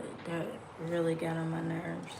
but that really got on my nerves.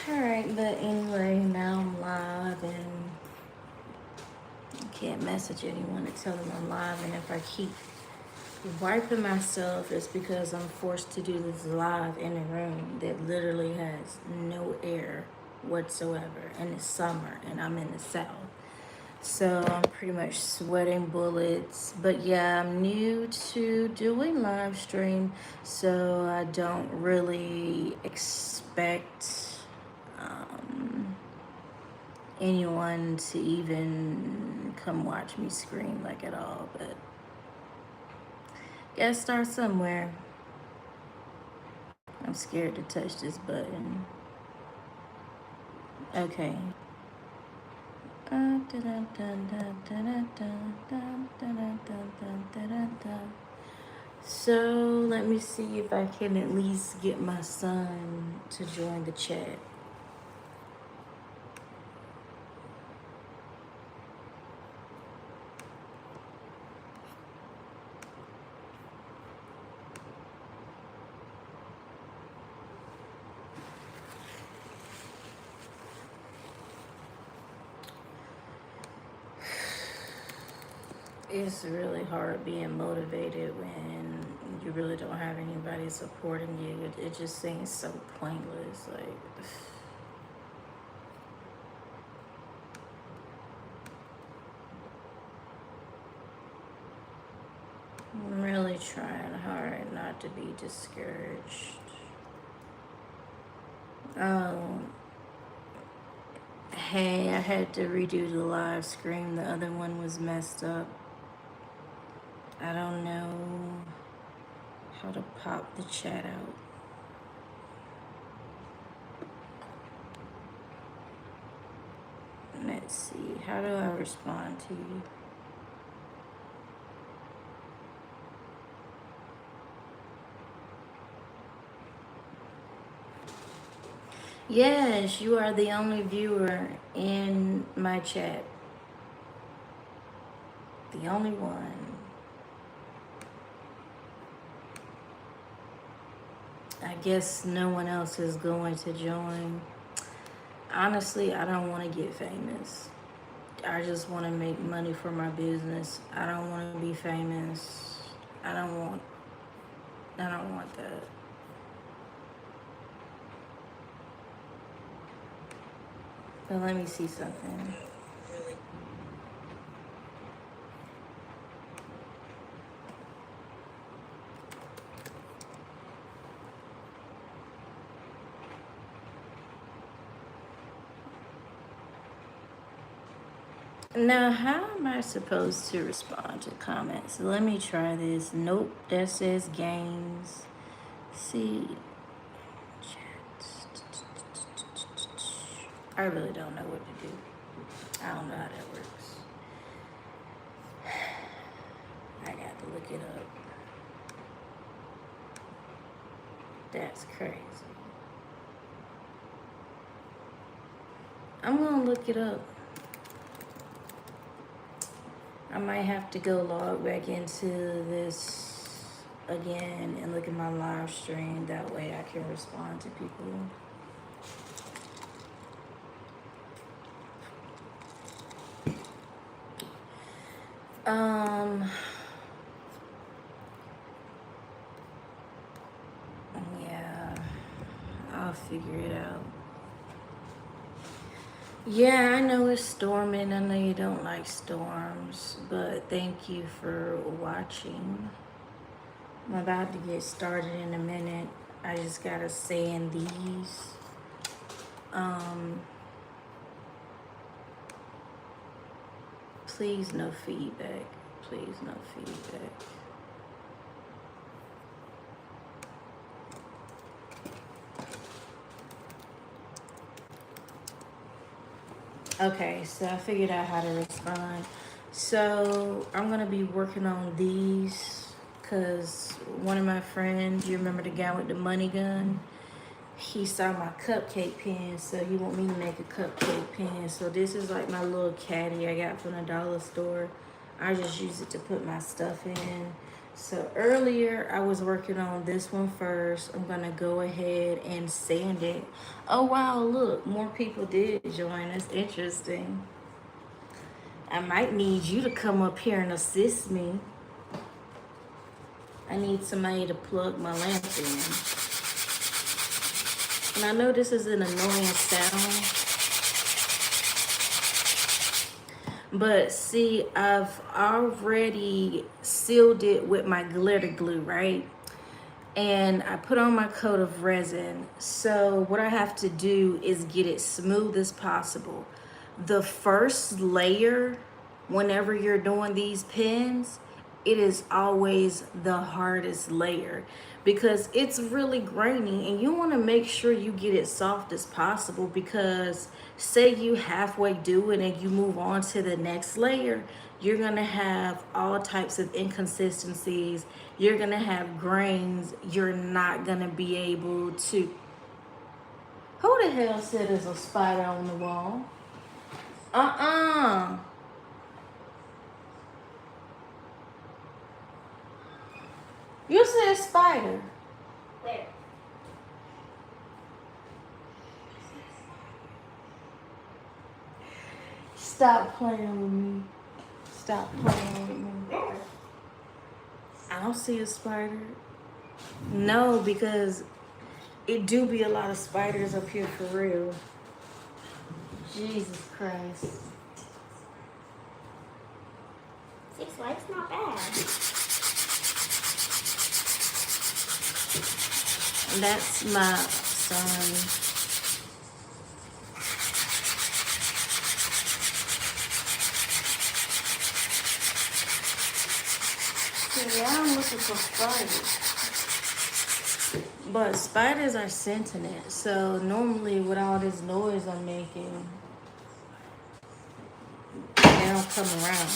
Alright, but anyway, now I'm live and I can't message anyone to tell them I'm live, and if I keep wiping myself, it's because I'm forced to do this live in a room that literally has no air whatsoever, and it's summer and I'm in the south. So I'm pretty much sweating bullets. But yeah, I'm new to doing live stream, so I don't really expect anyone to even come watch me scream like at all. But gotta start somewhere. I'm scared to touch this button. Okay. So let me see if I can at least get my son to join the chat. It's really hard being motivated when you really don't have anybody supporting you. It just seems so pointless. Like, I'm really trying hard not to be discouraged. Hey, I had to redo the live stream. The other one was messed up. I don't know how to pop the chat out. Let's see. How do I respond to you? Yes, you are the only viewer in my chat. The only one. I guess no one else is going to join. Honestly, I don't want to get famous. I just want to make money for my business. I don't want to be famous. I don't want that. But let me see something. Now, how am I supposed to respond to comments? Let me try this. Nope, that says games. See, chat. I really don't know what to do. I don't know how that works. I got to look it up. That's crazy. I'm gonna look it up. I might have to go log back into this again and look at my live stream. That way I can respond to people. Yeah, I'll figure it out. Yeah, I know it's storming. I know you don't like storms, but thank you for watching. I'm about to get started in a minute. I just gotta say in these. Please no feedback. Please no feedback. Okay, so I figured out how to respond. So I'm gonna be working on these because one of my friends, you remember the guy with the money gun? He saw my cupcake pen, so he want me to make a cupcake pen. So this is like my little caddy I got from the dollar store. I just use it to put my stuff in. So earlier I was working on this one first. I'm gonna go ahead and sand it. Oh wow, look, more people did join. That's interesting. I might need you to come up here and assist me. I need somebody to plug my lamp in. And I know this is an annoying sound, but see, I've already sealed it with my glitter glue, right? And I put on my coat of resin. So what I have to do is get it smooth as possible. The first layer, whenever you're doing these pens, it is always the hardest layer because it's really grainy and you want to make sure you get it soft as possible, because say you halfway do it and you move on to the next layer, you're going to have all types of inconsistencies. You're going to have grains. You're not going to be able to... Who the hell said there's a spider on the wall? You said spider. Where? Stop playing with me. Stop playing with me. I don't see a spider. No, because it do be a lot of spiders up here for real. Jesus Christ. 6 likes, not bad. That's my son. Yeah, I'm looking for spiders. But spiders are sentient, so normally with all this noise I'm making, they don't come around.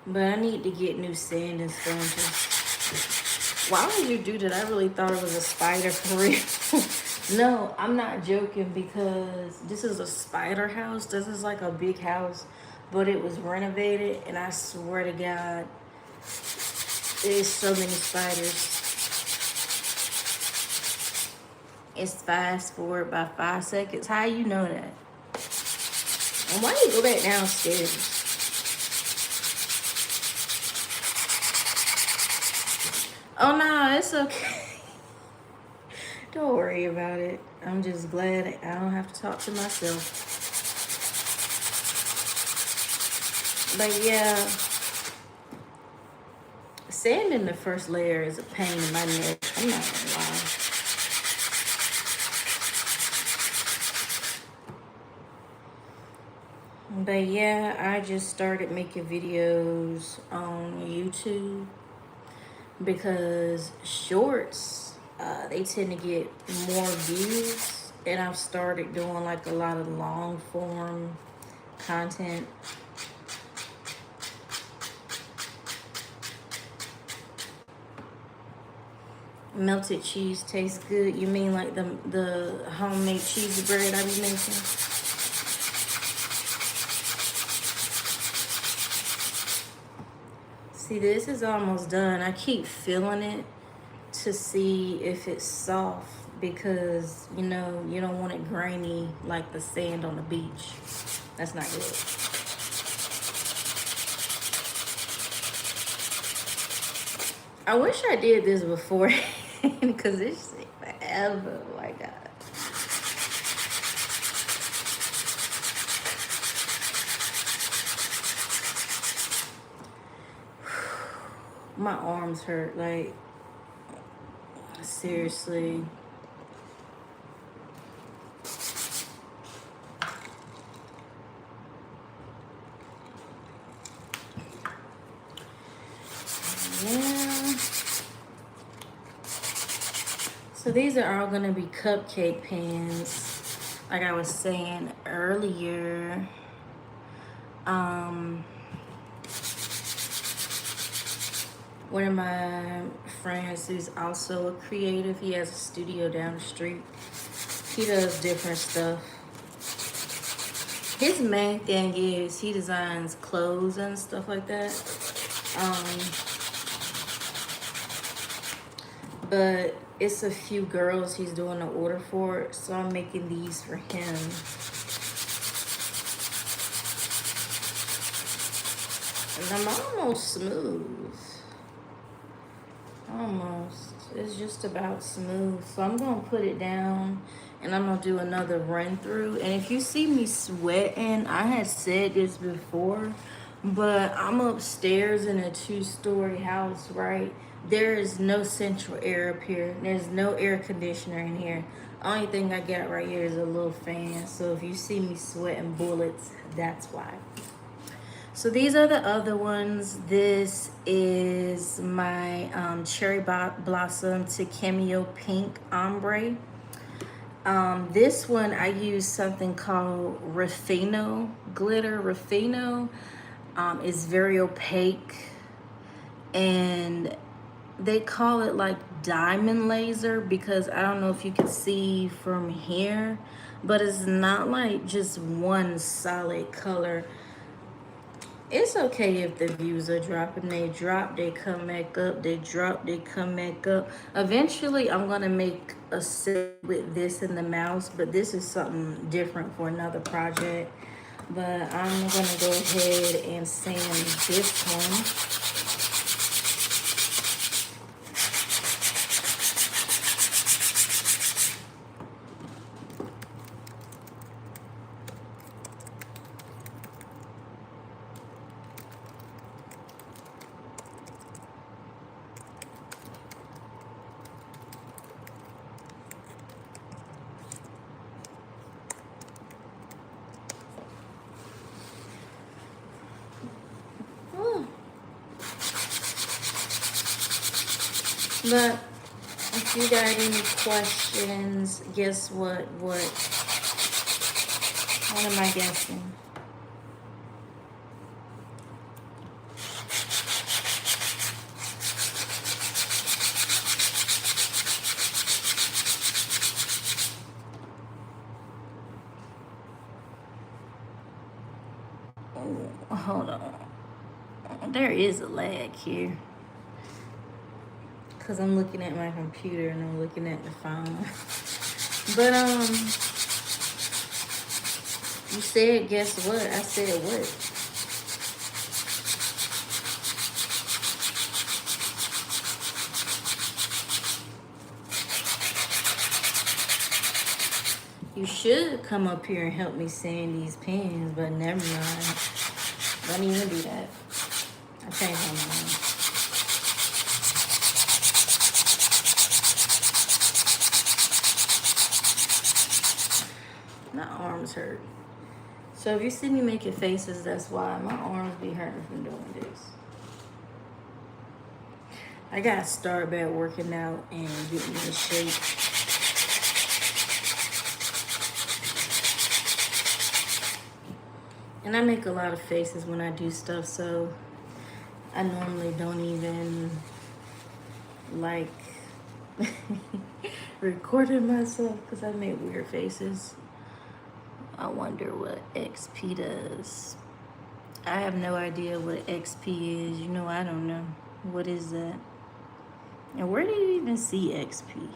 But I need to get new sanding sponges. Why would you do that? I really thought it was a spider for real. No, I'm not joking, because this is a spider house. This is like a big house, but it was renovated, and I swear to God, there's so many spiders. It's fast forward by 5 seconds. How you know that? And why do you go back downstairs? Oh no, it's okay. Don't worry about it. I'm just glad I don't have to talk to myself. But yeah, sanding the first layer is a pain in my neck. I'm not gonna lie. But yeah, I just started making videos on YouTube because shorts, they tend to get more views, and I've started doing like a lot of long form content. Melted cheese tastes good. You mean like the homemade cheese bread I be making? See, this is almost done. I keep feeling it to see if it's soft, because you know you don't want it grainy like the sand on the beach. That's not good. I wish I did this before because it's forever. Oh my God. My arms hurt, like, seriously. these are all gonna be cupcake pans, like I was saying earlier. One of my friends who's also a creative, he has a studio down the street. He does different stuff. His main thing is he designs clothes and stuff like that. But it's a few girls he's doing the order for, so I'm making these for him. And I'm almost smooth. Almost. It's just about smooth. So I'm going to put it down and I'm going to do another run through. And if you see me sweating, I had said this before, but I'm upstairs in a 2-story house, right? There is no central air up here. There's no air conditioner in here. Only thing I got right here is a little fan. So if you see me sweating bullets, that's why. So these are the other ones. This is my Cherry Blossom to Cameo Pink Ombre. This one I use something called Rafino glitter. Rafino is very opaque, and they call it like diamond laser because I don't know if you can see from here, but it's not like just one solid color. It's okay if the views are dropping. They drop, they come back up, they drop, they come back up. Eventually, I'm gonna make a set with this in the mouse, but this is something different for another project. But I'm gonna go ahead and sand this one. But if you got any questions, guess what? What am I guessing? Oh, hold on. There is a lag here. Because I'm looking at my computer and I'm looking at the phone. But, you said, guess what? I said what? You should come up here and help me sand these pins, but never mind. Don't even do that. I changed my mind. My arms hurt. So if you see me making faces, that's why. My arms be hurting from doing this. I gotta start back working out and getting in shape. And I make a lot of faces when I do stuff, so I normally don't even like recording myself because I make weird faces. I wonder what XP does. I have no idea what XP is. You know, I don't know. What is that? And where do you even see XP?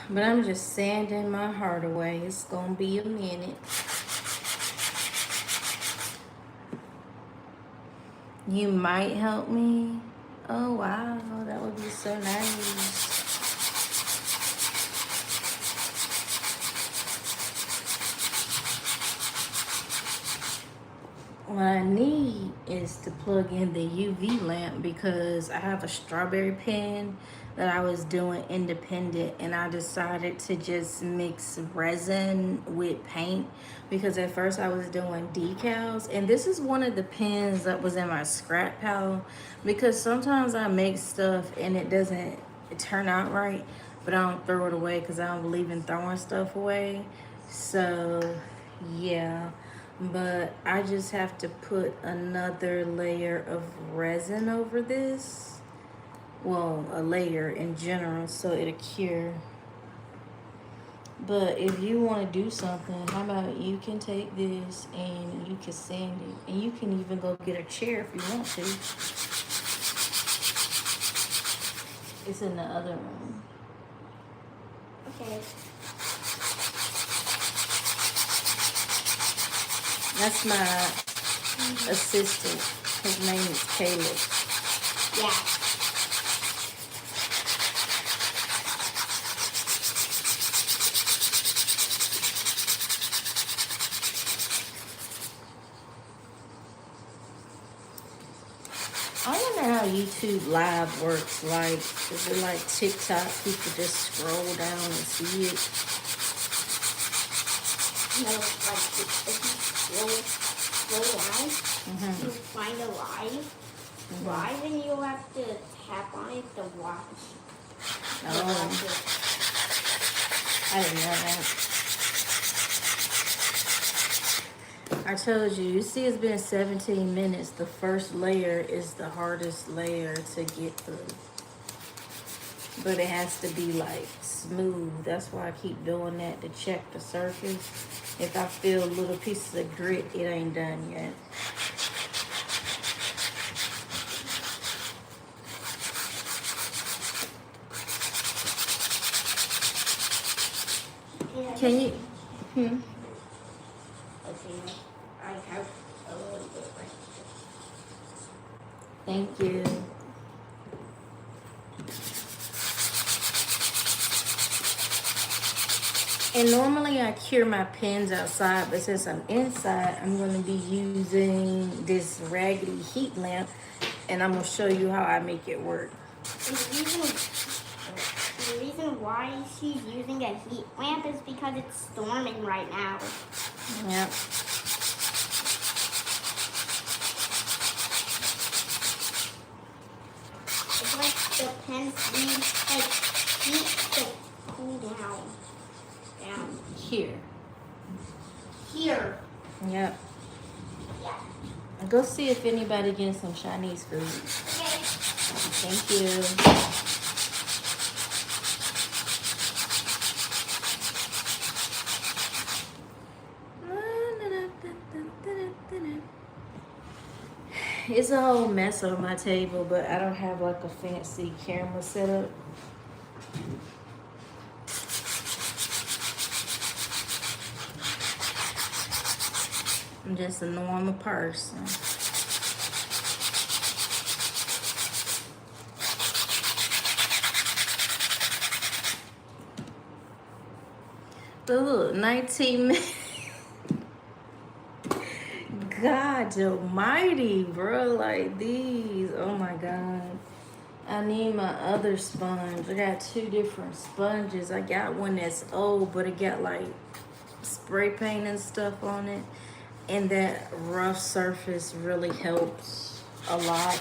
But I'm just sanding my heart away. It's gonna be a minute. You might help me. Oh wow, that would be so nice. what I need is to plug in the UV lamp because I have a strawberry pen that I was doing independent, and I decided to just mix resin with paint because at first I was doing decals, and this is one of the pens that was in my scrap pile because sometimes I make stuff and it doesn't turn out right, but I don't throw it away because I don't believe in throwing stuff away. So yeah, but I just have to put another layer of resin over this. Well, a layer in general so it'll cure. But if you want to do something, how about you can take this and you can sand it, and you can even go get a chair if you want to. It's in the other room. Okay. That's my assistant. His name is Caleb. Yeah. I wonder how YouTube Live works. Like, is it like TikTok? People just scroll down and see it. No, like if you scroll down, you find a live, and you'll have to tap on it to watch. Oh, I didn't know that. I told you, you see it's been 17 minutes. The first layer is the hardest layer to get through. But it has to be like smooth. That's why I keep doing that, to check the surface. If I feel little pieces of grit, it ain't done yet. Can you? Okay, I have a little bit right Thank you. And normally I cure my pens outside, but since I'm inside, I'm going to be using this raggedy heat lamp, and I'm going to show you how I make it work. The reason why she's using a heat lamp is because it's storming right now. Yep. It's like the pens need like heat to cool down. Here. Here. Yep. Yeah. Go see if anybody getting some Chinese food. Okay. Thank you. It's a whole mess on my table, but I don't have like a fancy camera setup. I'm just a normal person. But look, 19 minutes. God almighty, bro. Like these. Oh my God. I need my other sponge. I got two different sponges. I got one that's old, but it got like spray paint and stuff on it. And that rough surface really helps a lot.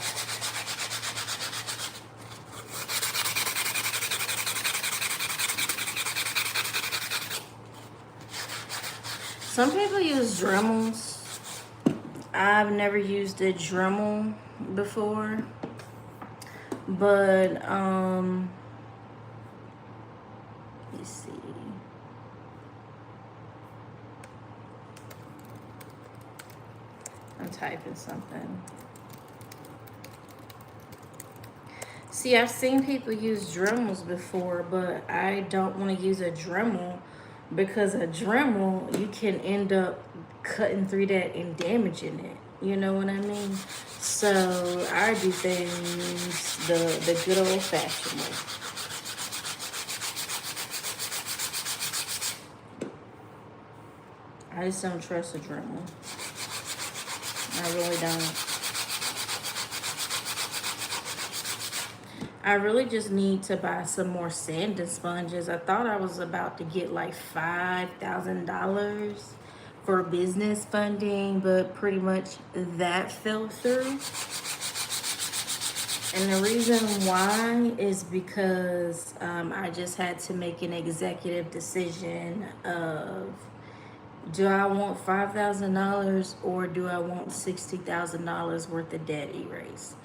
Some people use Dremels. I've never used a Dremel before, but let's see. I'm typing something. See, I've seen people use Dremels before, but I don't want to use a Dremel because a Dremel, you can end up cutting through that and damaging it. You know what I mean? So I do things the good old fashioned way. I just don't trust a Dremel. I really don't. I really just need to buy some more sanding sponges. I thought I was about to get like $5,000 for business funding, but pretty much that fell through. And the reason why is because I just had to make an executive decision of, do I want $5,000 or do I want $60,000 worth of debt erase?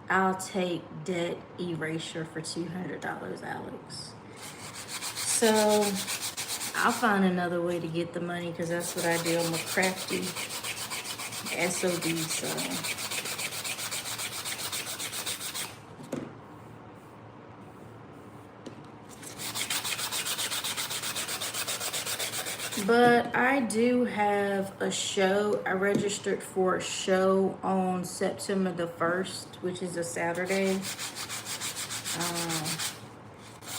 I'll take debt erasure for $200, Alex. So I'll find another way to get the money because that's what I do. I'm a crafty SOB. So. But I do have a show. I registered for a show on September the 1st, which is a Saturday.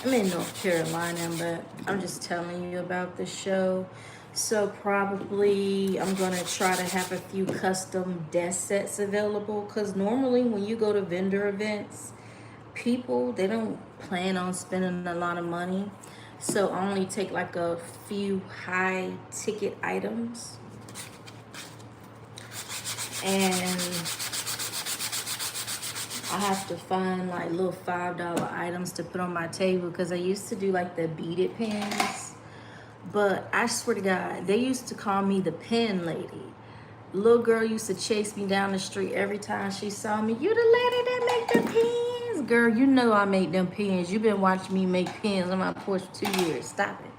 I'm in North Carolina, but I'm just telling you about the show. So probably I'm going to try to have a few custom desk sets available. Because normally when you go to vendor events, people, they don't plan on spending a lot of money. So I only take like a few high ticket items. And I have to find like little $5 items to put on my table because I used to do like the beaded pens. But I swear to God, they used to call me the pen lady. Little girl used to chase me down the street every time she saw me. You the lady that make the pens? Girl, you know I make them pens. You've been watching me make pens on my porch for 2 years. Stop it.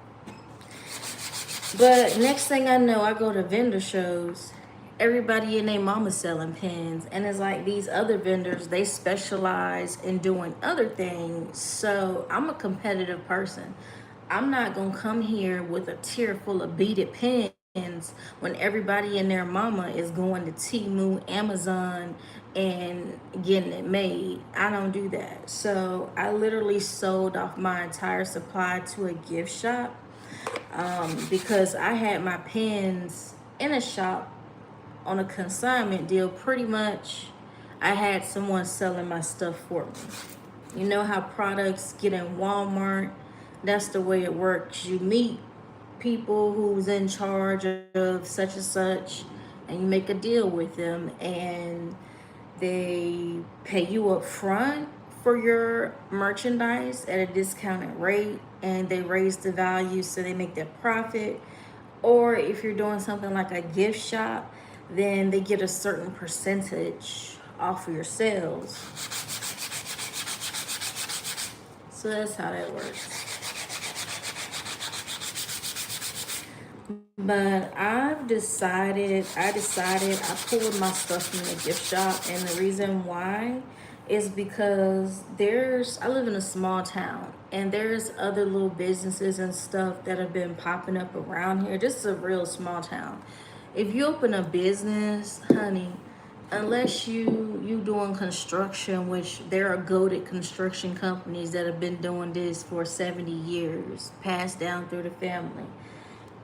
But next thing I know, I go to vendor shows. Everybody and their mama selling pens. And it's like these other vendors, they specialize in doing other things. So I'm a competitive person. I'm not going to come here with a tier full of beaded pens when everybody and their mama is going to Temu, Amazon, and getting it made. I don't do that. So I literally sold off my entire supply to a gift shop because I had my pens in a shop on a consignment deal. Pretty much I had someone selling my stuff for me. You know how products get in Walmart? That's the way it works. You meet people who's in charge of such and such, and you make a deal with them, and they pay you up front for your merchandise at a discounted rate, and they raise the value so they make their profit. Or if you're doing something like a gift shop, then they get a certain percentage off of your sales. So that's how that works. But I decided I pulled my stuff from the gift shop, and the reason why is because I live in a small town, and there's other little businesses and stuff that have been popping up around here. This is a real small town. If you open a business, honey, unless you doing construction, which there are goated construction companies that have been doing this for 70 years, passed down through the family.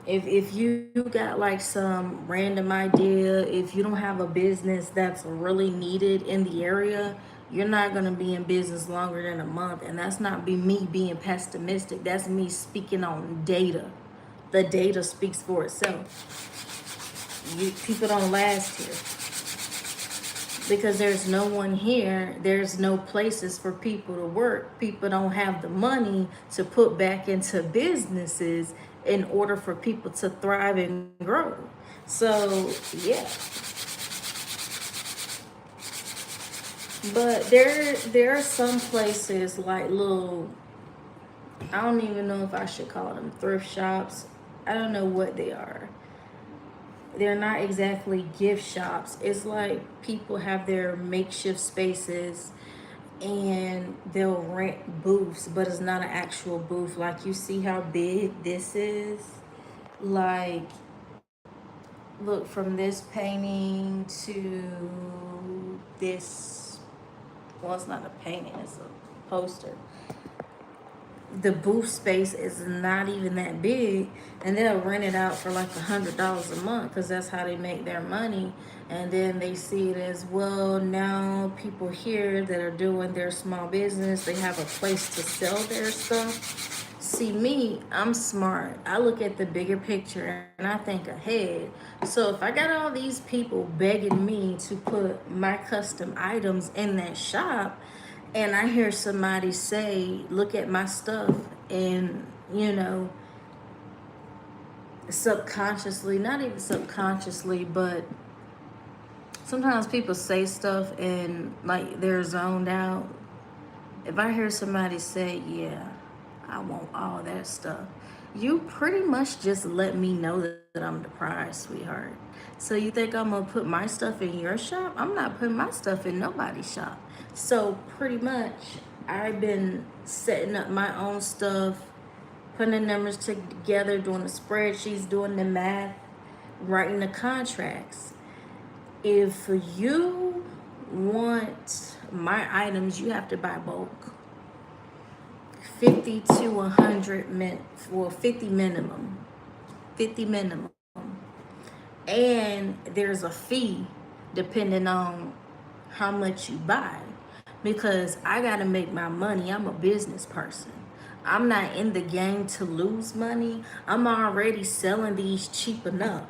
If you got like some random idea, if you don't have a business that's really needed in the area, you're not going to be in business longer than a month. And that's not me being pessimistic. That's me speaking on data. The data speaks for itself. People don't last here because there's no one here. There's no places for people to work. People don't have the money to put back into businesses in order for people to thrive and grow. So yeah, but there are some places like little, I don't even know if I should call them thrift shops. I don't know what they are. They're not exactly gift shops. It's like people have their makeshift spaces and they'll rent booths, but it's not an actual booth. Like, you see how big this is? Like, look, from this painting to this, well, it's not a painting, it's a poster. the booth space is not even that big, and they'll rent it out for like $100 a month because that's how they make their money. And then they see it as, well, now people here that are doing their small business, they have a place to sell their stuff. See, me, I'm smart. I look at the bigger picture and I think ahead. So if I got all these people begging me to put my custom items in that shop, and I hear somebody say, look at my stuff, and, you know, subconsciously, not even subconsciously, but sometimes people say stuff and like they're zoned out. If I hear somebody say, yeah, I want all that stuff, you pretty much just let me know that I'm the prize, sweetheart. So you think I'm gonna put my stuff in your shop? I'm not putting my stuff in nobody's shop. So pretty much I've been setting up my own stuff, putting the numbers together, doing the spreadsheets, doing the math, writing the contracts. If you want my items, you have to buy bulk. 50 to 100 for 50 minimum. 50 minimum. And there's a fee depending on how much you buy, because I got to make my money. I'm a business person. I'm not in the game to lose money. I'm already selling these cheap enough.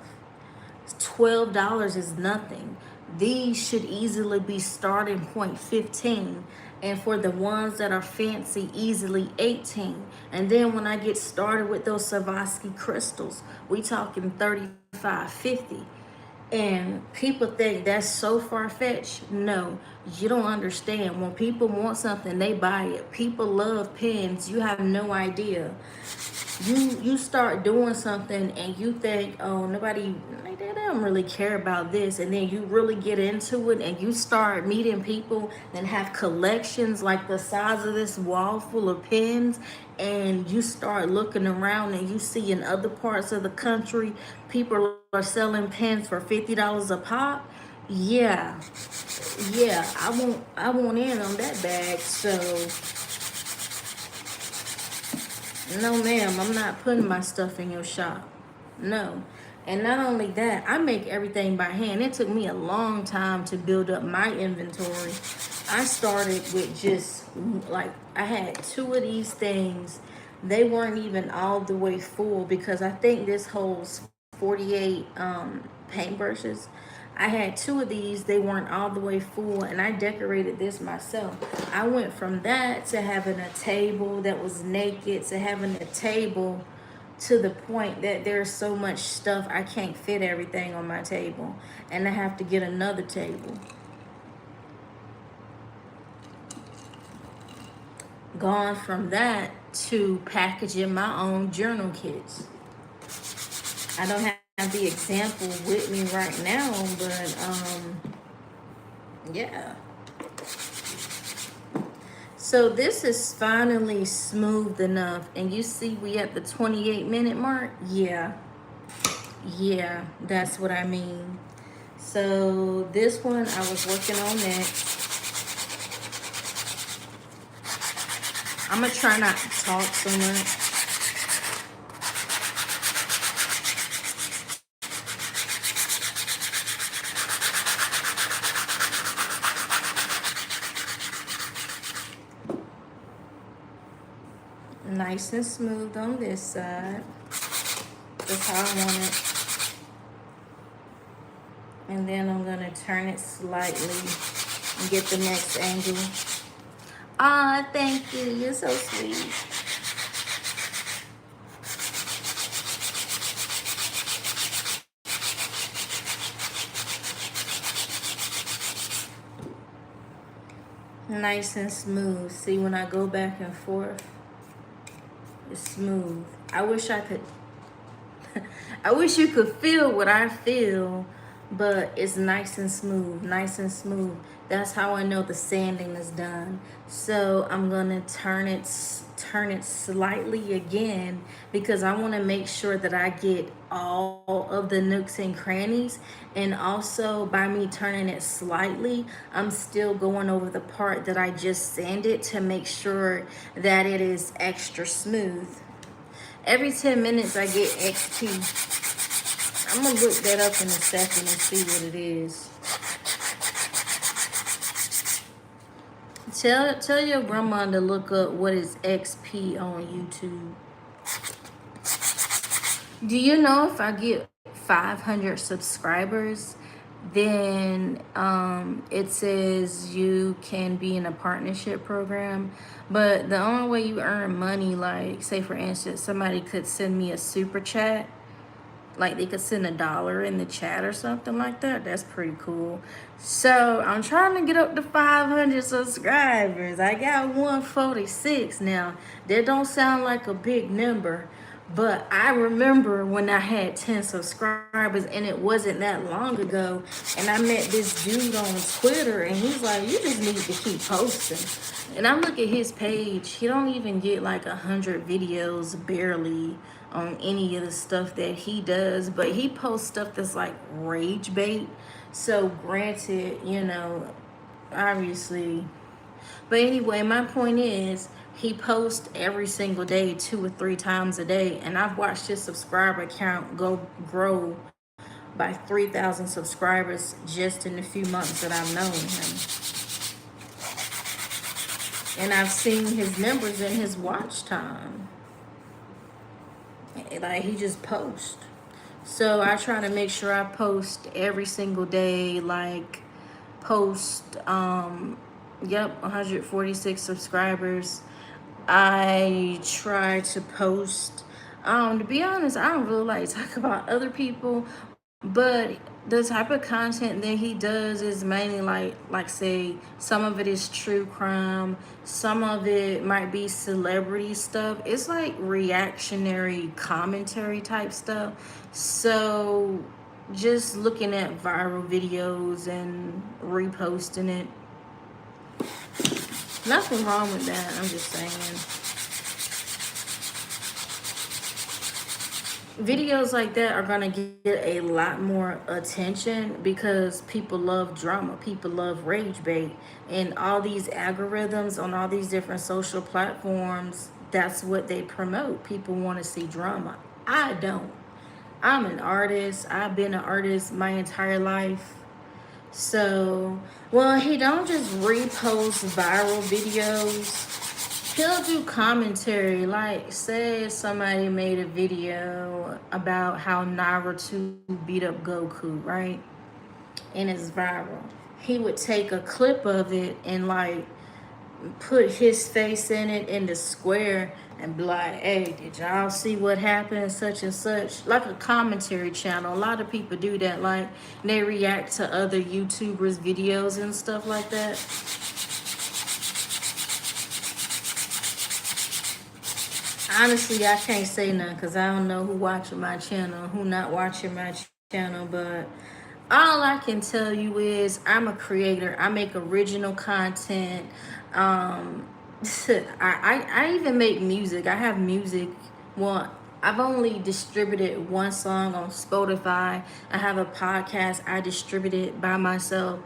$12 is nothing. These should easily be starting point 15, and for the ones that are fancy, easily 18. And then when I get started with those Swarovski crystals, we talking 35, 50. And people think that's so far-fetched. No, you don't understand. When people want something, they buy it. People love pens. You have no idea. You start doing something and you think, oh, nobody, they don't really care about this, and then you really get into it and you start meeting people that have collections like the size of this wall full of pens, and you start looking around and you see in other parts of the country people are selling pens for $50 a pop. Yeah, I want in on that bag. So no, ma'am, I'm not putting my stuff in your shop. No. And not only that, I make everything by hand. It took me a long time to build up my inventory. I started with just like, I had 2 of these things. They weren't even all the way full because I think this holds 48 paintbrushes. I had 2 of these. They weren't all the way full, and I decorated this myself. I went from that to having a table that was naked to having a table to the point that there's so much stuff I can't fit everything on my table, and I have to get another table. Gone from that to packaging my own journal kits. I don't have the example with me right now, but yeah. So this is finally smooth enough, and you see we at the 28-minute mark. Yeah, that's what I mean. So this one I was working on next. I'm gonna try not to talk so much. Nice and smooth on this side. That's how I want it. And then I'm gonna turn it slightly and get the next angle. Ah, thank you. You're so sweet. Nice and smooth. See, when I go back and forth, it's smooth. I wish I could I wish you could feel what I feel, but it's nice and smooth, nice and smooth. That's how I know the sanding is done. So I'm gonna turn it turn it slightly again because I want to make sure that I get all of the nooks and crannies. And also, by me turning it slightly, I'm still going over the part that I just sanded to make sure that it is extra smooth. Every 10 minutes I get XP. I'm gonna look that up in a second and see what it is. Tell your grandma to look up what is XP on YouTube. Do you know if I get 500 subscribers, then it says you can be in a partnership program? But the only way you earn money, like say for instance, somebody could send me a super chat, like they could send $1 in the chat or something like that. That's pretty cool. So I'm trying to get up to 500 subscribers. I got 146 now. That don't sound like a big number, but I remember when I had 10 subscribers, and it wasn't that long ago. And I met this dude on Twitter, and he's like, "You just need to keep posting." And I look at his page. He don't even get like 100 videos, barely, on any of the stuff that he does, but he posts stuff that's like rage bait. So granted, obviously, but anyway, my point is he posts every single day, 2 or 3 times a day, and I've watched his subscriber count grow by 3,000 subscribers just in the few months that I've known him. And I've seen his numbers and his watch time. Like, he just posts. So I try to make sure I post every single day, like post 146 subscribers. I try to post, to be honest, I don't really like to talk about other people, but the type of content that he does is mainly like say some of it is true crime, some of it might be celebrity stuff. It's like reactionary commentary type stuff. So just looking at viral videos and reposting it, nothing wrong with that. I'm just saying. Videos like that are gonna get a lot more attention because people love drama, people love rage bait, and all these algorithms on all these different social platforms, that's what they promote. People want to see drama. I don't. I'm an artist. I've been an artist my entire life. So, well, he don't just repost viral videos. He'll do commentary, like say somebody made a video about how Naruto beat up Goku, right? And it's viral. He would take a clip of it and like put his face in it in the square and be like, "Hey, did y'all see what happened, such and such?" Like a commentary channel. A lot of people do that. Like they react to other YouTubers' videos and stuff like that. Honestly, I can't say nothing because I don't know who watching my channel, who not watching my channel. But all I can tell you is I'm a creator. I make original content. I even make music. I have music. Well, I've only distributed one song on Spotify. I have a podcast I distributed by myself.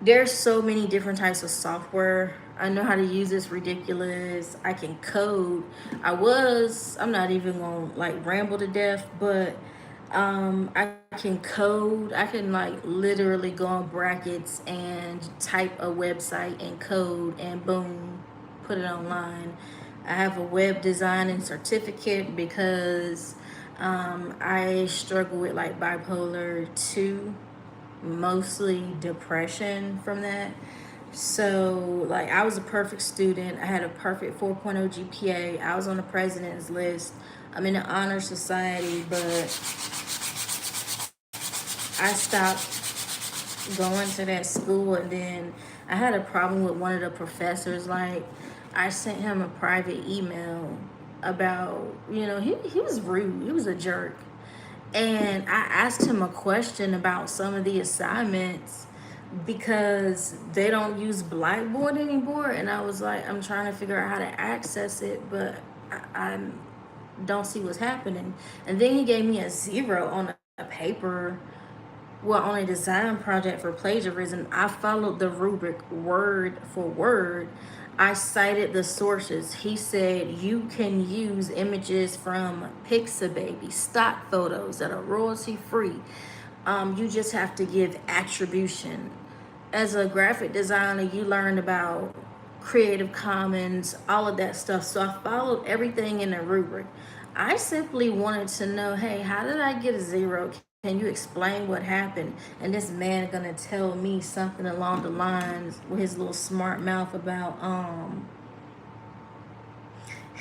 There's so many different types of software. I know how to use. It's ridiculous. I can code. I'm not even gonna like ramble to death, but I can code. I can like literally go on brackets and type a website and code and boom, put it online. I have a web designing certificate because I struggle with like bipolar 2, mostly depression from that. So like I was a perfect student. I had a perfect 4.0 GPA. I was on the president's list. I'm in the honor society, but I stopped going to that school, and then I had a problem with one of the professors. Like I sent him a private email about, he was rude. He was a jerk. And I asked him a question about some of the assignments, because they don't use Blackboard anymore. And I was like, I'm trying to figure out how to access it, but I don't see what's happening. And then he gave me a 0 on a paper, well, on a design project for plagiarism. I followed the rubric word for word. I cited the sources. He said you can use images from Pixababy, stock photos that are royalty free. You just have to give attribution. As a graphic designer, you learn about Creative Commons, all of that stuff. So I followed everything in the rubric. I simply wanted to know, hey, how did I get a 0? Can you explain what happened? And this man gonna tell me something along the lines with his little smart mouth about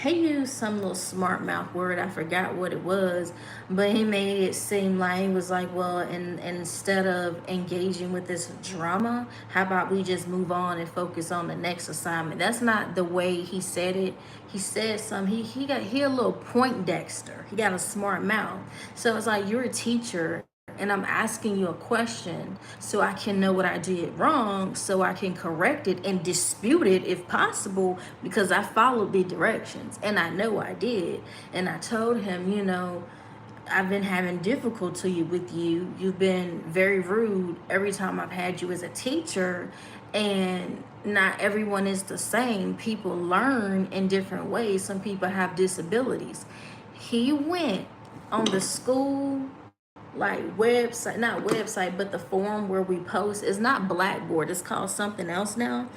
he used some little smart mouth word. I forgot what it was, but he made it seem like he was like, well, instead of engaging with this drama, how about we just move on and focus on the next assignment? That's not the way he said it. He said something. He a little Poindexter. He got a smart mouth. So it's like, you're a teacher and I'm asking you a question so I can know what I did wrong, so I can correct it and dispute it if possible, because I followed the directions and I know I did. And I told him, I've been having difficulty with you. You've been very rude every time I've had you as a teacher, and not everyone is the same. People learn in different ways. Some people have disabilities. He went on the school like website, not website, but the forum where we post. It's not Blackboard, it's called something else now,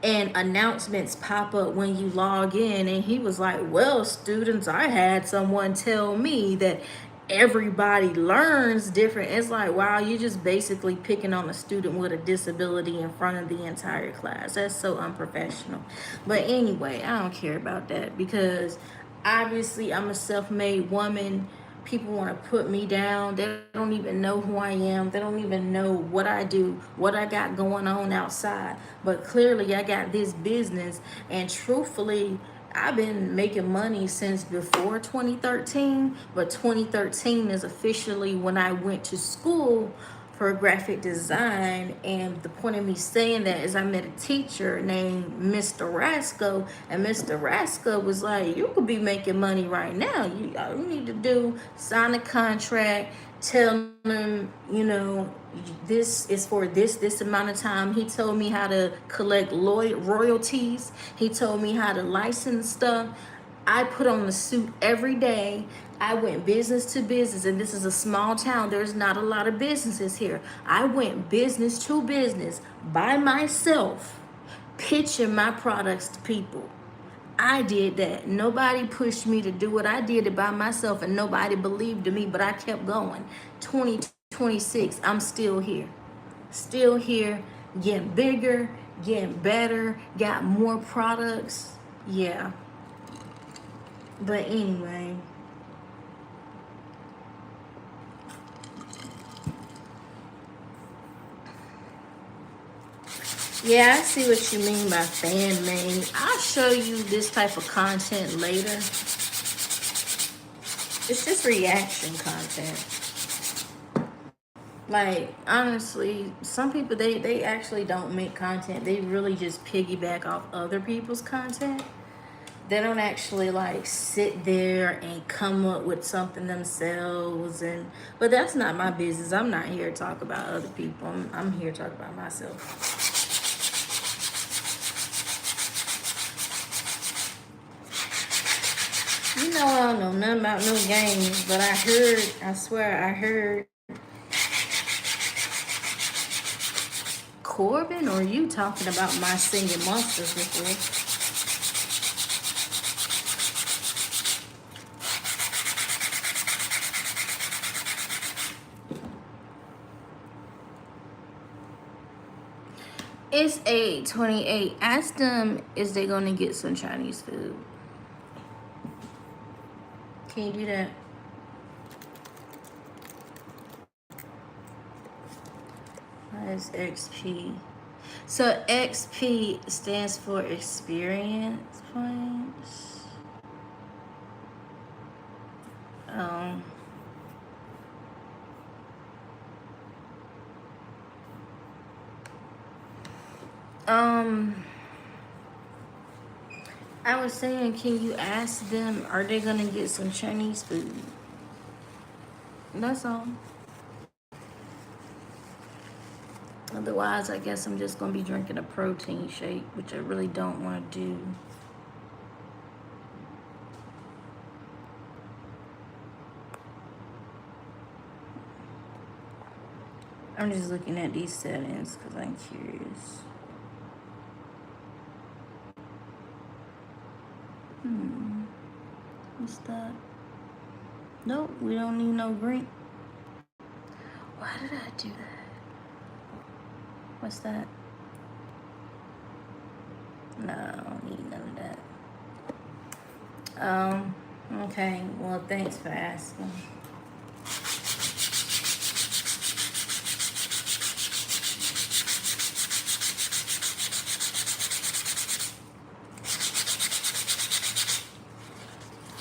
and announcements pop up when you log in. And he was like, well, students, I had someone tell me that everybody learns different. It's like, wow, you're just basically picking on a student with a disability in front of the entire class. That's so unprofessional. But anyway, I don't care about that, because obviously I'm a self-made woman. People want to put me down. They don't even know who I am. They don't even know what I do, what I got going on outside. But clearly I got this business, and truthfully, I've been making money since before 2013, but 2013 is officially when I went to school for graphic design. And the point of me saying that is I met a teacher named Mr. Rasco, and Mr. Rasco was like, you could be making money right now. All you need to do, sign a contract, tell them, this is for this amount of time. He told me how to collect royalties. He told me how to license stuff. I put on the suit every day. I went business to business, and this is a small town. There's not a lot of businesses here. I went business to business by myself, pitching my products to people. I did that. Nobody pushed me to do it. I did it by myself, and nobody believed in me, but I kept going. 2026, I'm still here. Still here, getting bigger, getting better, got more products. Yeah. But anyway, yeah, I see what you mean by fan made. I'll show you this type of content later. It's just reaction content. Like, honestly, some people, they actually don't make content. They really just piggyback off other people's content. They don't actually like sit there and come up with something themselves. But that's not my business. I'm not here to talk about other people. I'm here to talk about myself. I don't know nothing about no games, but I swear I heard Corbin or you talking about my singing monsters before. It's 8:28. Ask them, is they gonna get some Chinese food? Can you do that? What is XP? So XP stands for experience points. Um, Um, I was saying, can you ask them, are they gonna get some Chinese food? That's all. Otherwise, I guess I'm just gonna be drinking a protein shake, which I really don't want to do. I'm just looking at these settings because I'm curious. What's that? Nope, we don't need no green. Why did I do that? What's that? No, I don't need none of that. Okay, well, thanks for asking.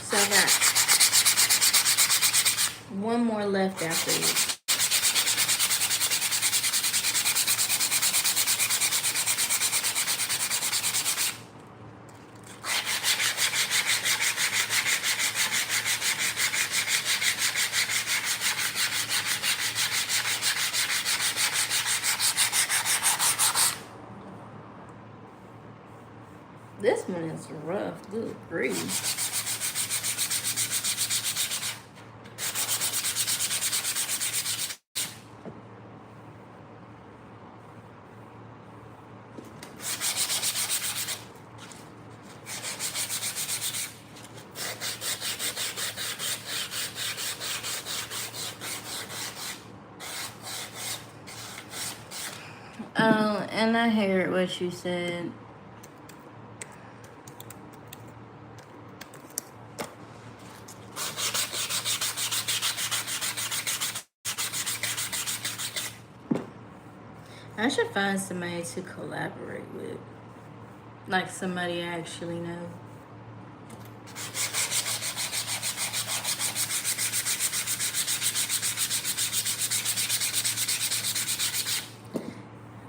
So I got one more left after this. This one is rough. Good grief. Oh, and I heard what you said. I should find somebody to collaborate with. Like somebody I actually know.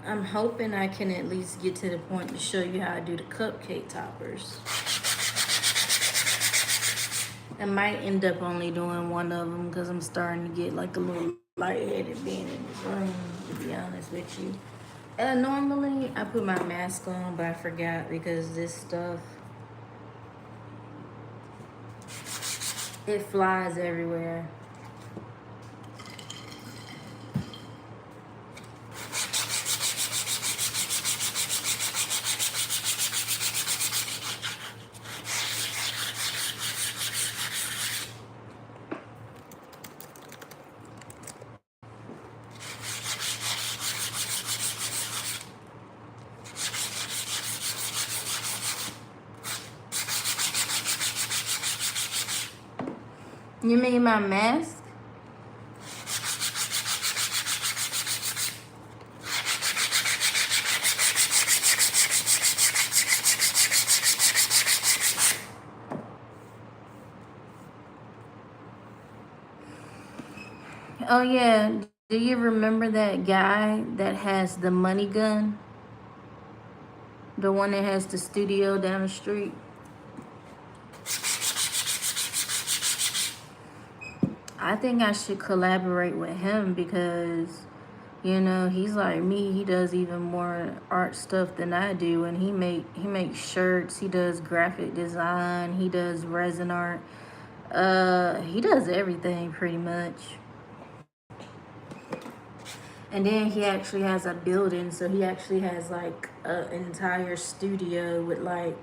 I'm hoping I can at least get to the point to show you how I do the cupcake toppers. I might end up only doing one of them because I'm starting to get like a little lightheaded being in this room, to be honest with you. Normally I put my mask on, but I forgot because this stuff, it flies everywhere. You mean my mask? Oh yeah, do you remember that guy that has the money gun? The one that has the studio down the street? I think I should collaborate with him because, you know, he's like me. He does even more art stuff than I do, and he makes shirts. He does graphic design. He does resin art. He does everything pretty much. And then he actually has a building, so he actually has like an entire studio with like,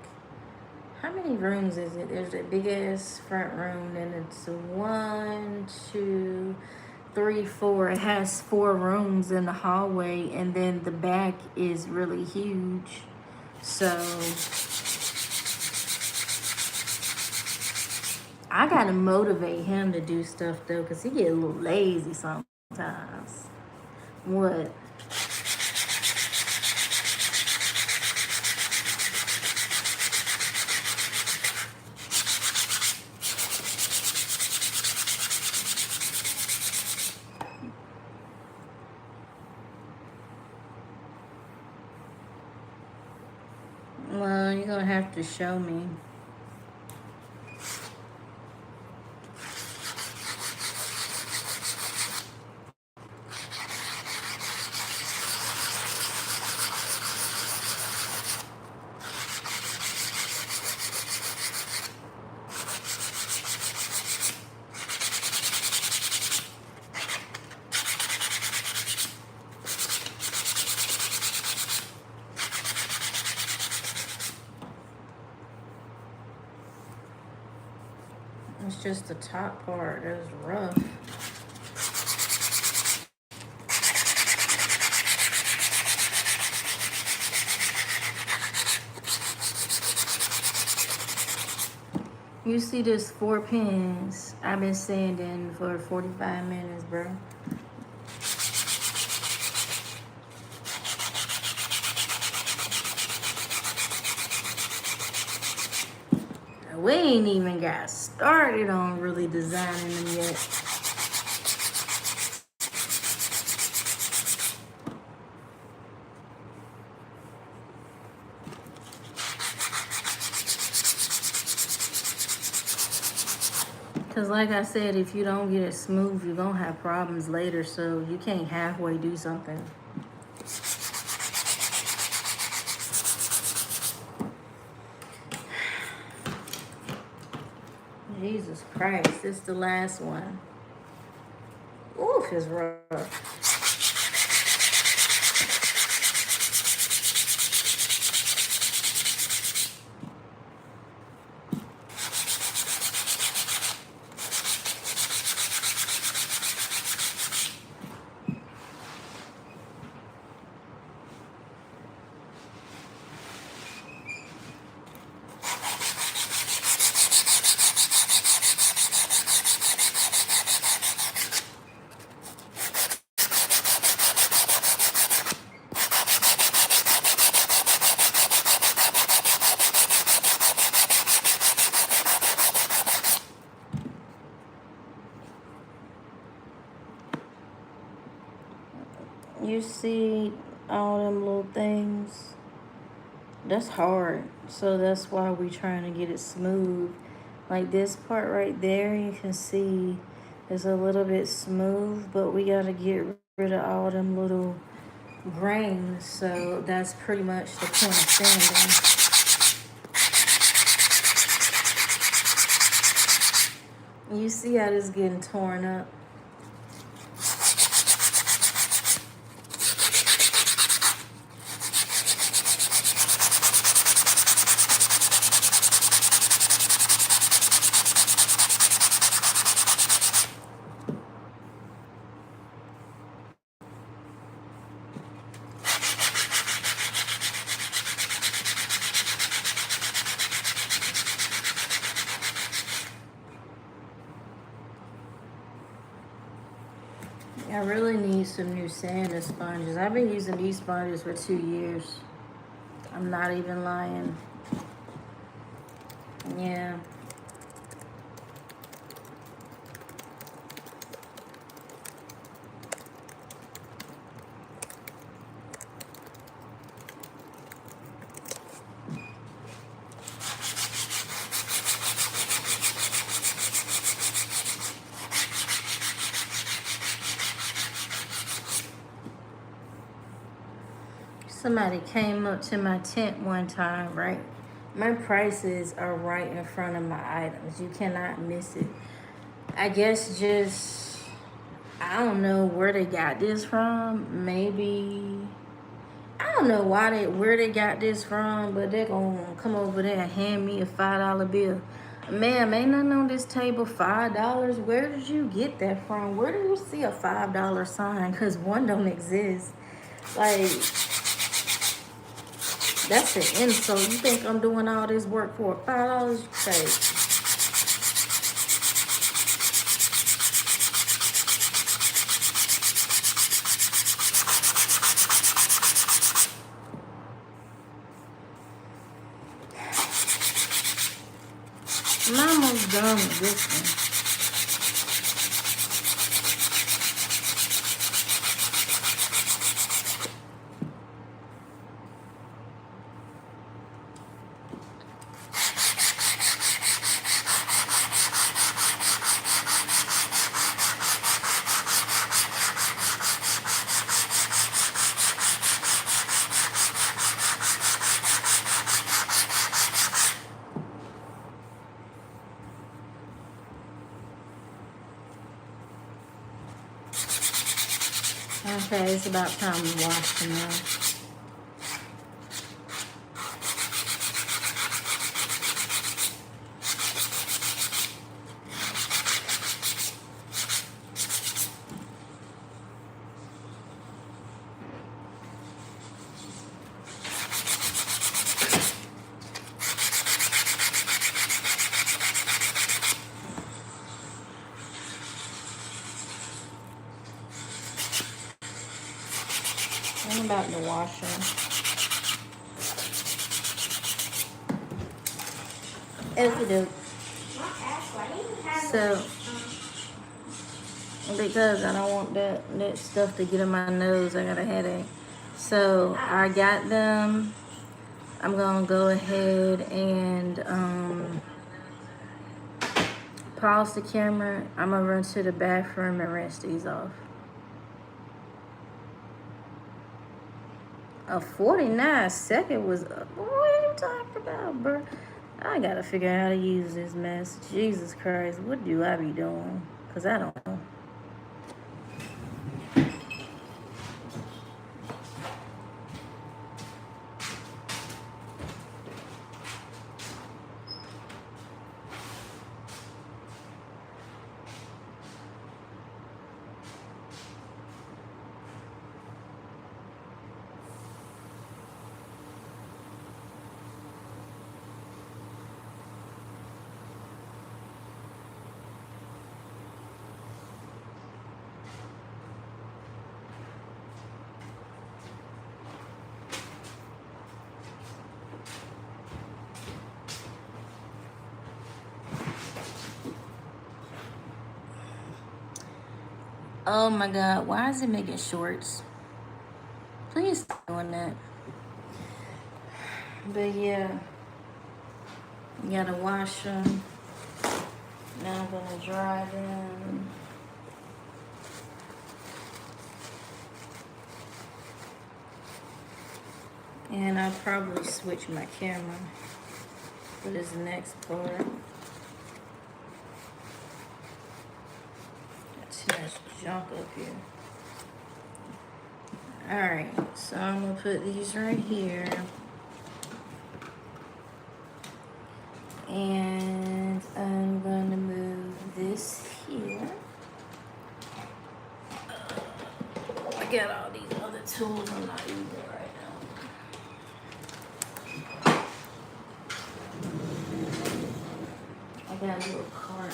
how many rooms is it? There's a big ass front room, and it's 1, 2, 3, 4. It has 4 rooms in the hallway, and then the back is really huge. So I gotta motivate him to do stuff though, because he get a little lazy sometimes. What? gonna have to show me. It's just the top part that's rough. You see this 4 pins I've been sanding for 45 minutes, bro. We ain't even got started on really designing them yet. Because like I said, if you don't get it smooth, you're going to have problems later. So you can't halfway do something. Jesus Christ, this is the last one. Oof, it's rough. You see all them little things? That's hard. So that's why we trying to get it smooth. Like this part right there, you can see it's a little bit smooth, but we got to get rid of all them little grains. So that's pretty much the point of sanding. You see how this getting torn up? I really need some new sanding sponges. I've been using these sponges for 2 years. I'm not even lying. Yeah. Somebody came up to my tent one time, right? My prices are right in front of my items. You cannot miss it. I guess I don't know where they got this from. Maybe, I don't know where they got this from, but they're going to come over there and hand me a $5 bill. Ma'am, ain't nothing on this table $5. Where did you get that from? Where do you see a $5 sign? Because one don't exist. Like, that's an insult. You think I'm doing all this work for $5? Say, I'm almost done with this one. Okay, it's about time to wash them now. I'm about to wash them. Okey-doke. So, because I don't want that stuff to get in my nose, I got a headache. So, I got them. I'm going to go ahead and pause the camera. I'm going to run to the bathroom and rinse these off. A 49-second was up. What are you talking about, bro? I gotta figure out how to use this mess. Jesus Christ, what do I be doing? Because I don't know. Oh my God, why is it making shorts? Please stop doing that. But yeah, you gotta wash them. Now I'm gonna dry them. And I'll probably switch my camera for this next part. Too much junk up here. Alright, so I'm gonna put these right here. And I'm gonna move this here. I got all these other tools I'm not using right now. I got a little cart.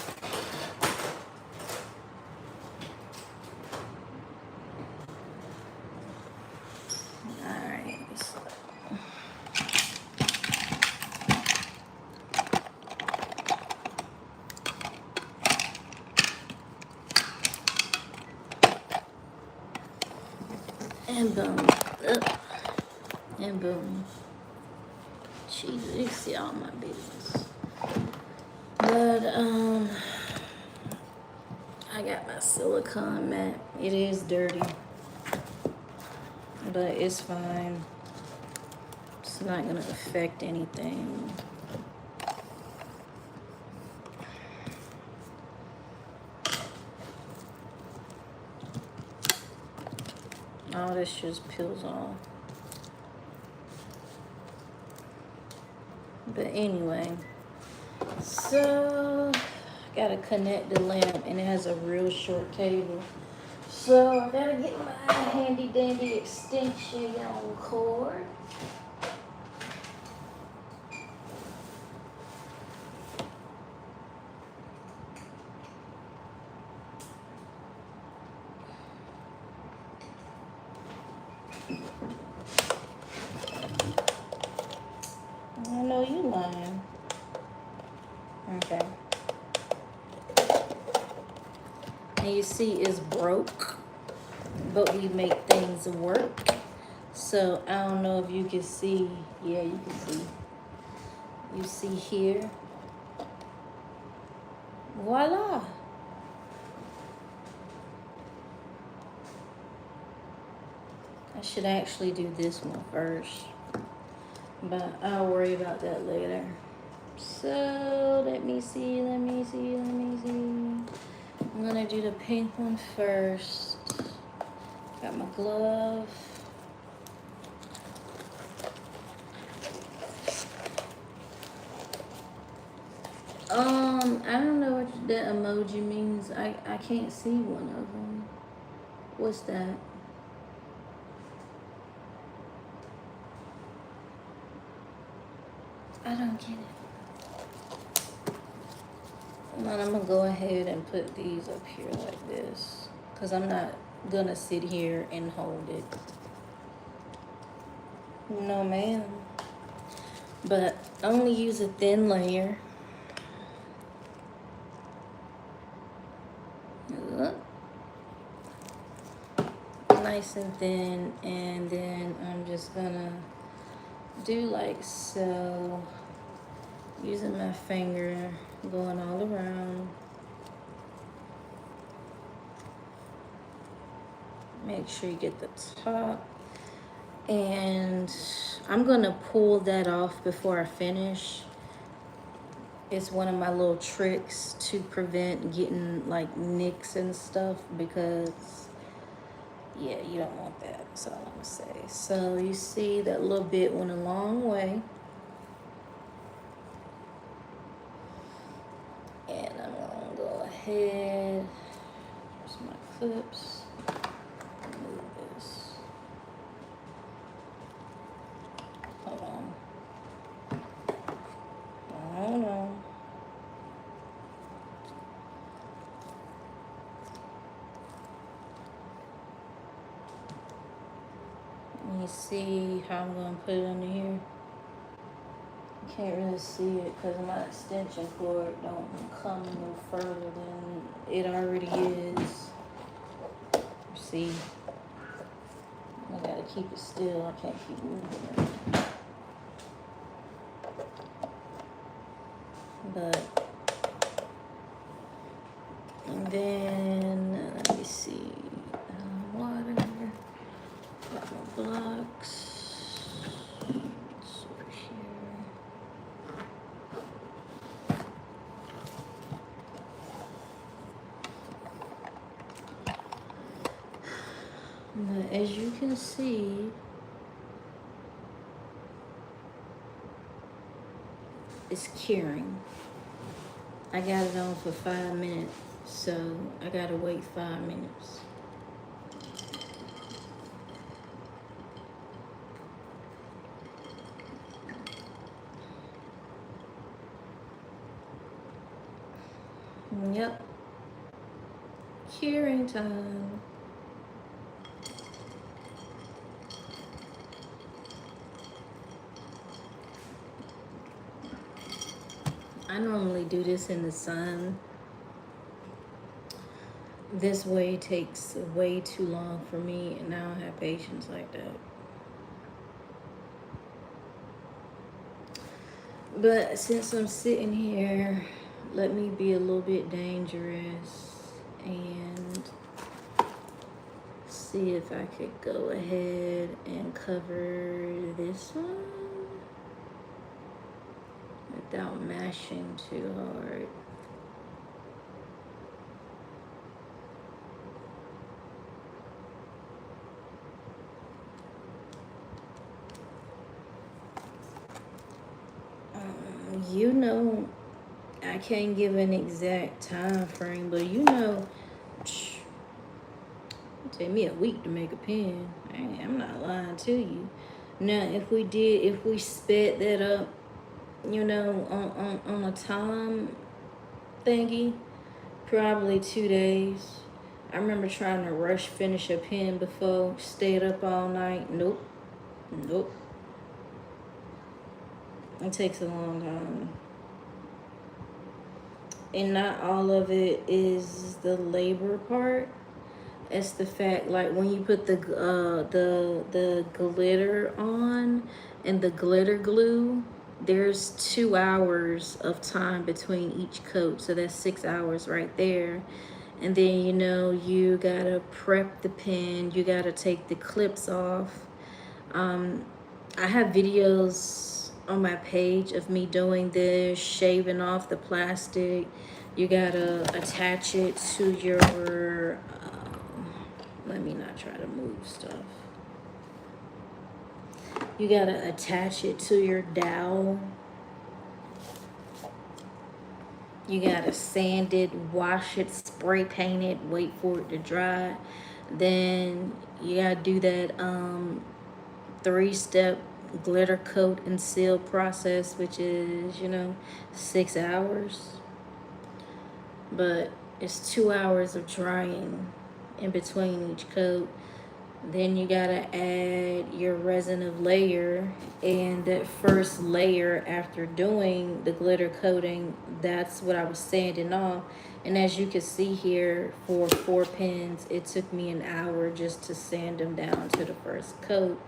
And boom. And boom. Jesus, you see all my business. But, I got my silicone mat. It is dirty. But it's fine. It's not gonna affect anything. All this just peels off. But anyway, so I gotta connect the lamp, and it has a real short cable. So I gotta get my handy dandy extension cord. I know you lying. Okay. And you see it's broke, but we make things work. So I don't know if you can see. Yeah, you can see. You see here. Voila. I should actually do this one first, but I'll worry about that later. So let me see. I'm gonna do the pink one first. Got my glove. I don't know what that emoji means. I can't see one of them. What's that? I don't get it. Well, I'm gonna go ahead and put these up here like this, because I'm not gonna sit here and hold it. No, ma'am. But I only use a thin layer. Nice and thin, and then I'm just gonna do like so, using my finger, going all around. Make sure you get the top, and I'm gonna pull that off before I finish. It's one of my little tricks to prevent getting like nicks and stuff, because yeah, you don't want that. That's all I'm gonna say. So you see that little bit went a long way. And I'm gonna go ahead. Here's my clips. Move this. Hold on. Hold on. You see how I'm gonna put it under here? You can't really see it because my extension cord don't come no further than it already is. See? I gotta keep it still. I can't keep moving it. But, and then, let me see. Water. Got my blocks. It's over here. But as you can see, it's curing. I got it on for 5 minutes, so I gotta wait 5 minutes. Yep. Curing time. I normally do this in the sun. This way takes way too long for me, and I don't have patience like that. But since I'm sitting here, let me be a little bit dangerous and see if I could go ahead and cover this one without mashing too hard. You know, I can't give an exact time frame, but you know, it'll take me a week to make a pen. I'm not lying to you. Now, if we sped that up, you know, on a time thingy, probably 2 days. I remember trying to rush finish a pen before, stayed up all night. Nope. It takes a long time. And not all of it is the labor part. It's the fact, like when you put the glitter on and the glitter glue, there's 2 hours of time between each coat, so that's 6 hours right there. And then, you know, you gotta prep the pen, you gotta take the clips off. I have videos on my page of me doing this, shaving off the plastic. You gotta attach it to your let Let me not try to move stuff. You gotta attach it to your dowel. You gotta sand it, wash it, spray paint it, wait for it to dry. Then you gotta do that 3-step glitter coat and seal process, which is, 6 hours. But it's 2 hours of drying in between each coat. Then you gotta add your resin of layer, and that first layer after doing the glitter coating, that's what I was sanding off. And as you can see here, for 4 pins, it took me an hour just to sand them down to the first coat.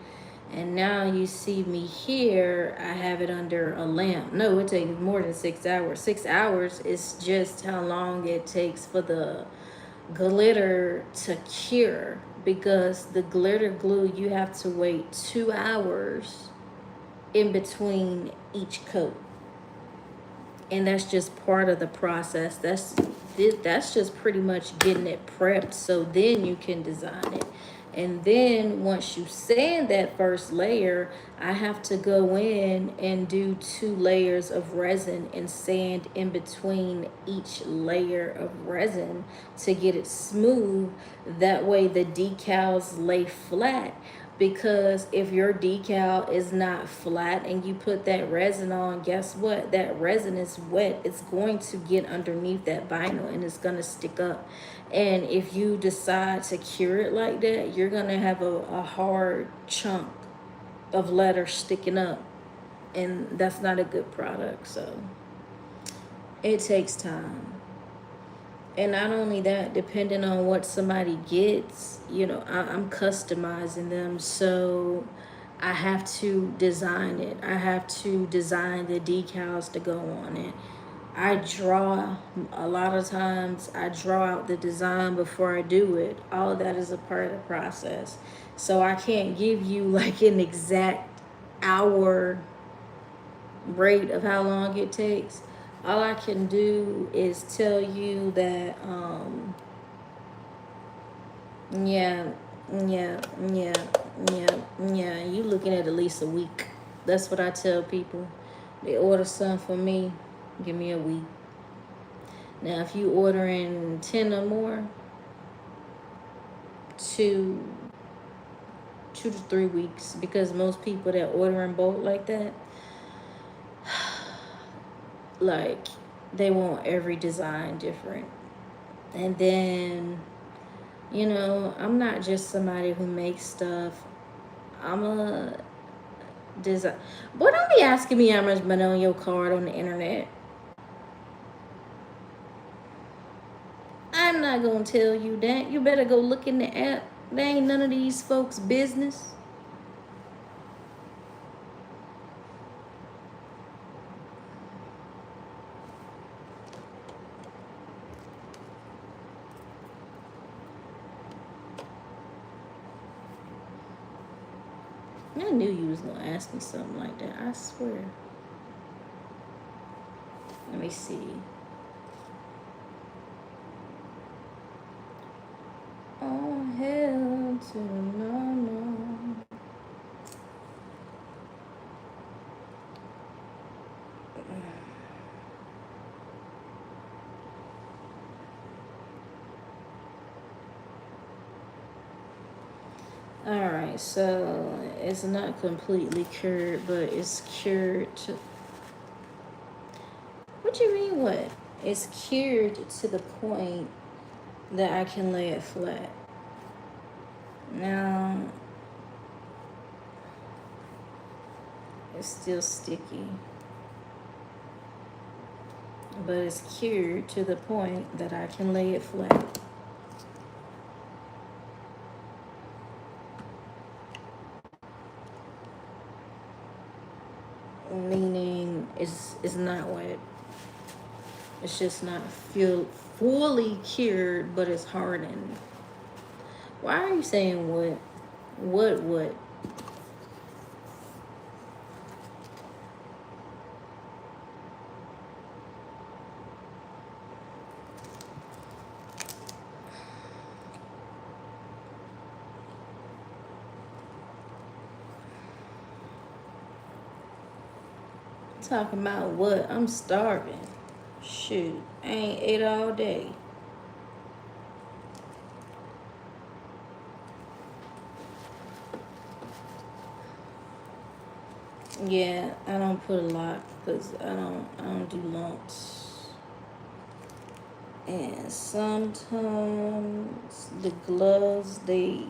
And now you see me here, I have it under a lamp. No, it takes more than 6 hours. 6 hours is just how long it takes for the glitter to cure, because the glitter glue, you have to wait 2 hours in between each coat. And that's just part of the process. That's just pretty much getting it prepped so then you can design it. And then once you sand that first layer, I have to go in and do 2 layers of resin and sand in between each layer of resin to get it smooth. That way the decals lay flat. Because if your decal is not flat and you put that resin on, guess what? That resin is wet. It's going to get underneath that vinyl and it's going to stick up. And if you decide to cure it like that, you're going to have a hard chunk of leather sticking up. And that's not a good product. So it takes time. And not only that, depending on what somebody gets, I'm customizing them. So I have to design it. I have to design the decals to go on it. A lot of times I draw out the design before I do it. All of that is a part of the process. So I can't give you like an exact hour rate of how long it takes. All I can do is tell you that, you looking at least a week. That's what I tell people. They order something from me, give me a week. Now, if you ordering 10 or more, 2 to 3 weeks, because most people that order in bulk like that, like, they want every design different. And then, I'm not just somebody who makes stuff. I'm a design. Boy, don't be asking me how much money on your card on the internet. I'm not gonna tell you that. You better go look in the app. That ain't none of these folks' business. I knew you was gonna ask me something like that. I swear. Let me see. Oh, hell to no, no. Alright, so it's not completely cured, but it's cured to... What do you mean what? It's cured to the point that I can lay it flat. Now, it's still sticky. But it's cured to the point that I can lay it flat. Meaning it's not wet. It's just not fully cured, but it's hardened. Why are you saying what? What? Talking about what? I'm starving. Shoot, I ain't ate all day. Yeah, I don't put a lot because I don't do lumps. And sometimes the gloves they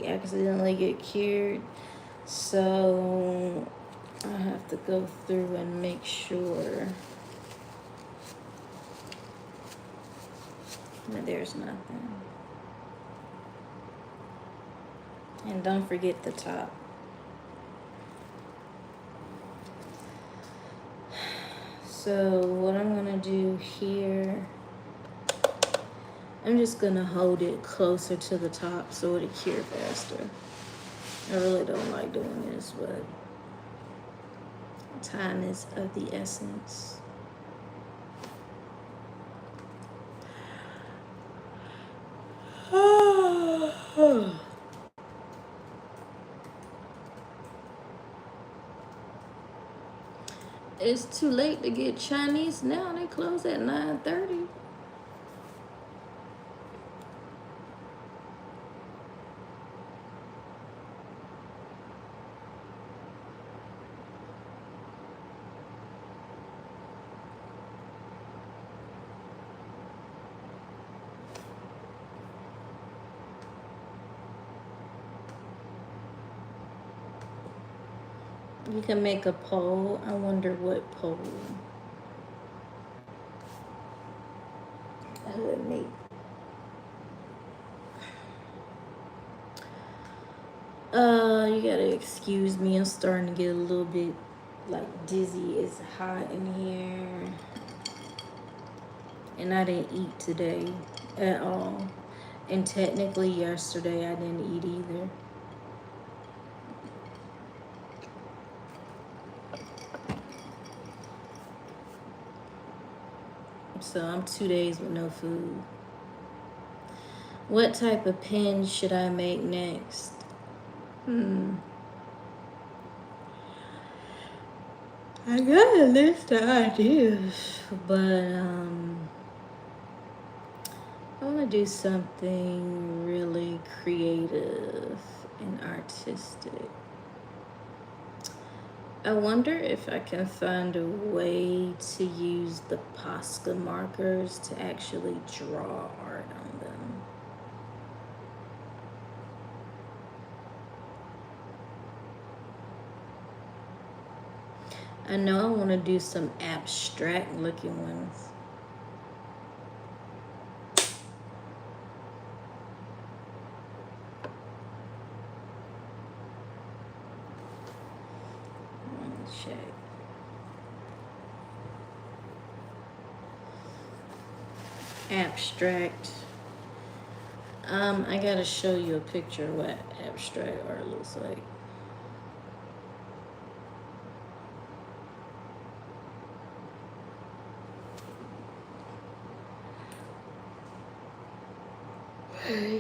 accidentally get cured, so I have to go through and make sure that there's nothing. And don't forget the top. So what I'm gonna do here, I'm just gonna hold it closer to the top so it'll cure faster. I really don't like doing this, but time is of the essence. It's too late to get Chinese now. They close at 9:30. You can make a poll. I wonder what poll. Let me. You gotta excuse me. I'm starting to get a little bit like dizzy. It's hot in here. And I didn't eat today at all. And technically yesterday I didn't eat either. So I'm 2 days with no food. What type of pen should I make next? I got a list of ideas, but I want to do something really creative and artistic. I wonder if I can find a way to use the Posca markers to actually draw art on them. I know I want to do some abstract looking ones. Check. Abstract. I gotta show you a picture of what abstract art looks like.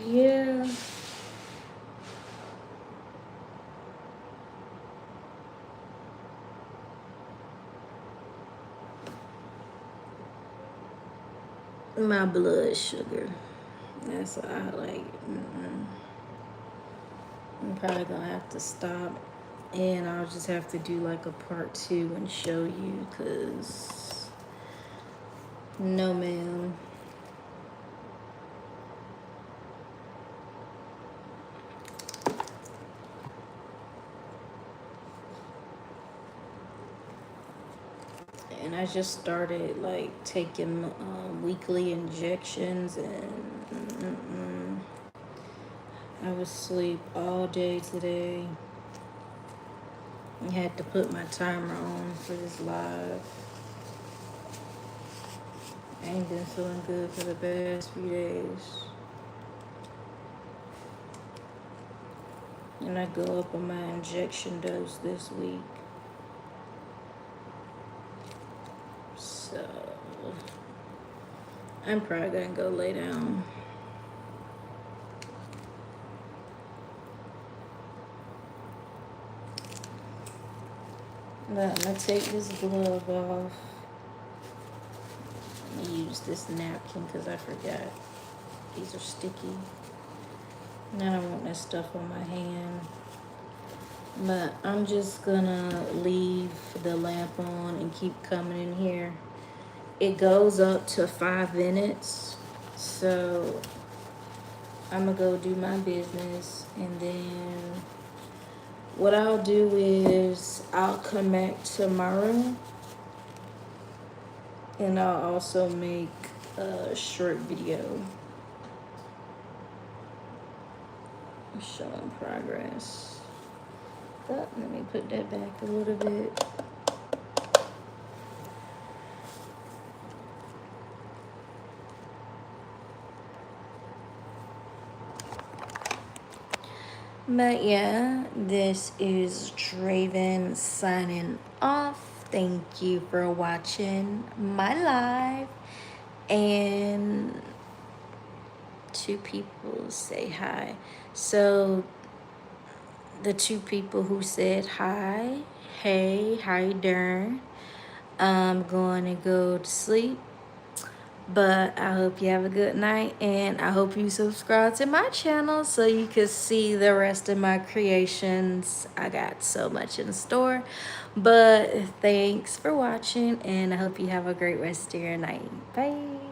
Yeah. My blood sugar. That's what I like. I'm probably gonna have to stop, and I'll just have to do like a part 2 and show you, cause no ma'am. And I just started like taking weekly injections, and I was asleep all day today. I had to put my timer on for this live. I ain't been feeling good for the past few days. And I go up on my injection dose this week. So I'm probably gonna go lay down. But I'm gonna take this glove off. I'm gonna use this napkin because I forgot. These are sticky. And I don't want that stuff on my hand. But I'm just gonna leave the lamp on and keep coming in here. It goes up to 5 minutes. So I'm gonna go do my business, and then what I'll do is I'll come back tomorrow and I'll also make a short video showing progress. But let me put that back a little bit. But yeah, this is Draven signing off. Thank you for watching my live. And 2 people say hi. So the 2 people who said hi, hey, how you doing? I'm going to go to sleep. But I hope you have a good night, and I hope you subscribe to my channel so you can see the rest of my creations. I got so much in store. But thanks for watching, and I hope you have a great rest of your night. Bye.